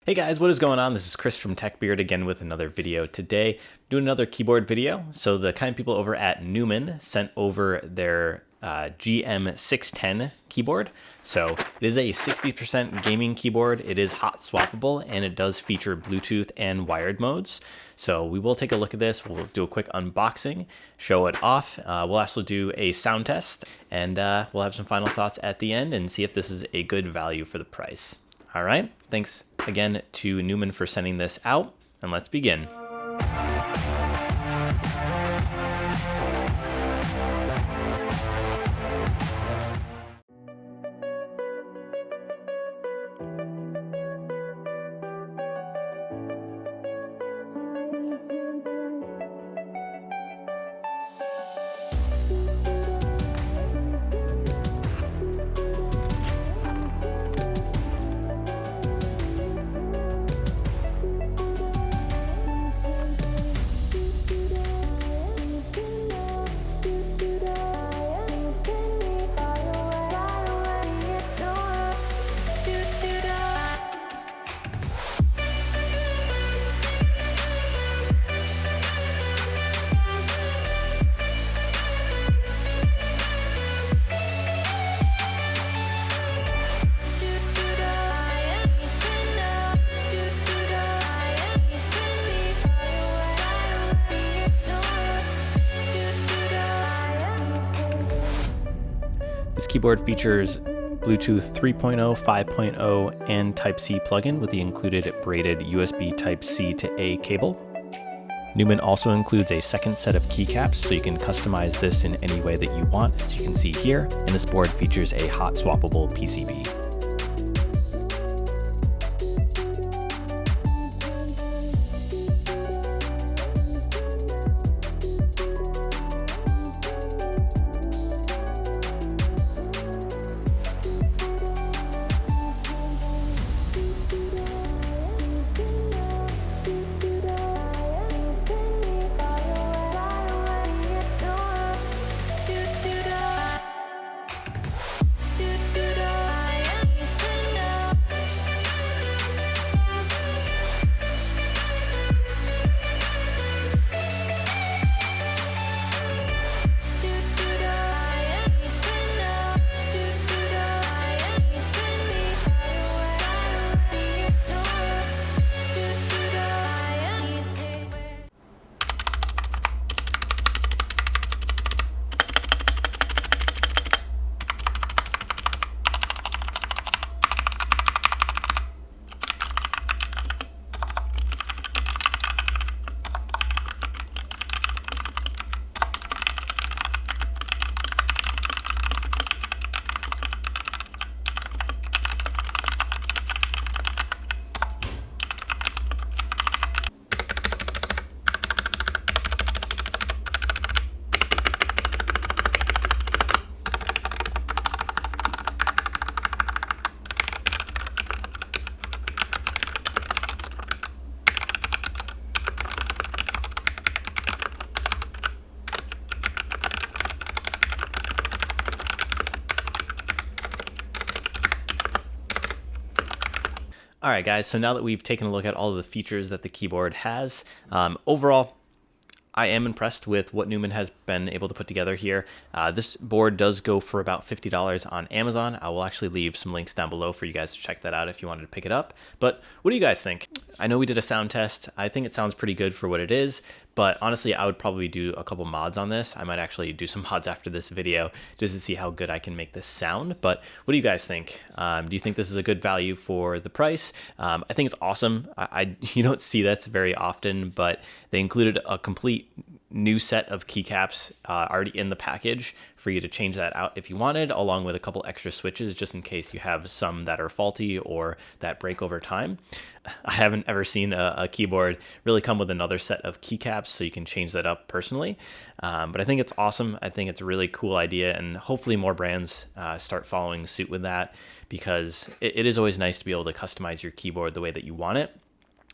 Hey guys, what is going on? This is Chris from TechBeard again with another video. Today, doing another keyboard video. So the kind people over at Newmen sent over their GM610 keyboard. So it is a 60% gaming keyboard. It is hot swappable and it does feature Bluetooth and wired modes. So we will take a look at this. We'll do a quick unboxing, show it off. We'll also do a sound test and we'll have some final thoughts at the end and see if this is a good value for the price. All right, thanks again to Newmen for sending this out, and let's begin. This keyboard features Bluetooth 3.0, 5.0, and Type-C plugin with the included braided USB Type-C to A cable. Newmen also includes a second set of keycaps, so you can customize this in any way that you want, as you can see here, and this board features a hot swappable PCB. All right, guys, so now that we've taken a look at all of the features that the keyboard has, overall, I am impressed with what Newmen has been able to put together here. This board does go for about $50 on Amazon. I will actually leave some links down below for you guys to check that out if you wanted to pick it up. But what do you guys think? I know we did a sound test. I think it sounds pretty good for what it is, but honestly, I would probably do a couple mods on this. I might actually do some mods after this video just to see how good I can make this sound. But what do you guys think? Do you think this is a good value for the price? I think it's awesome. You don't see that very often, but they included a complete new set of keycaps already in the package for you to change that out if you wanted, along with a couple extra switches just in case you have some that are faulty or that break over time. I haven't ever seen a keyboard really come with another set of keycaps, so you can change that up personally. But I think it's awesome. I think it's a really cool idea, and hopefully more brands start following suit with that, because it is always nice to be able to customize your keyboard the way that you want it.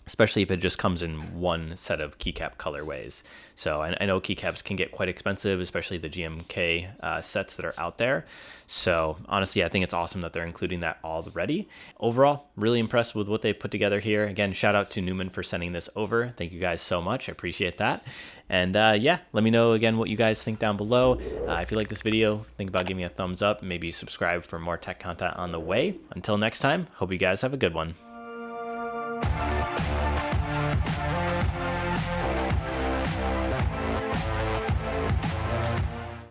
especially if it just comes in one set of keycap colorways. So I know keycaps can get quite expensive, especially the GMK sets that are out there. So honestly, I think it's awesome that they're including that already. Overall, really impressed with what they put together here. Again, shout out to Newmen for sending this over. Thank you guys so much. I appreciate that. And yeah, let me know again what you guys think down below. If you like this video, think about giving me a thumbs up, maybe subscribe for more tech content on the way. Until next time, hope you guys have a good one.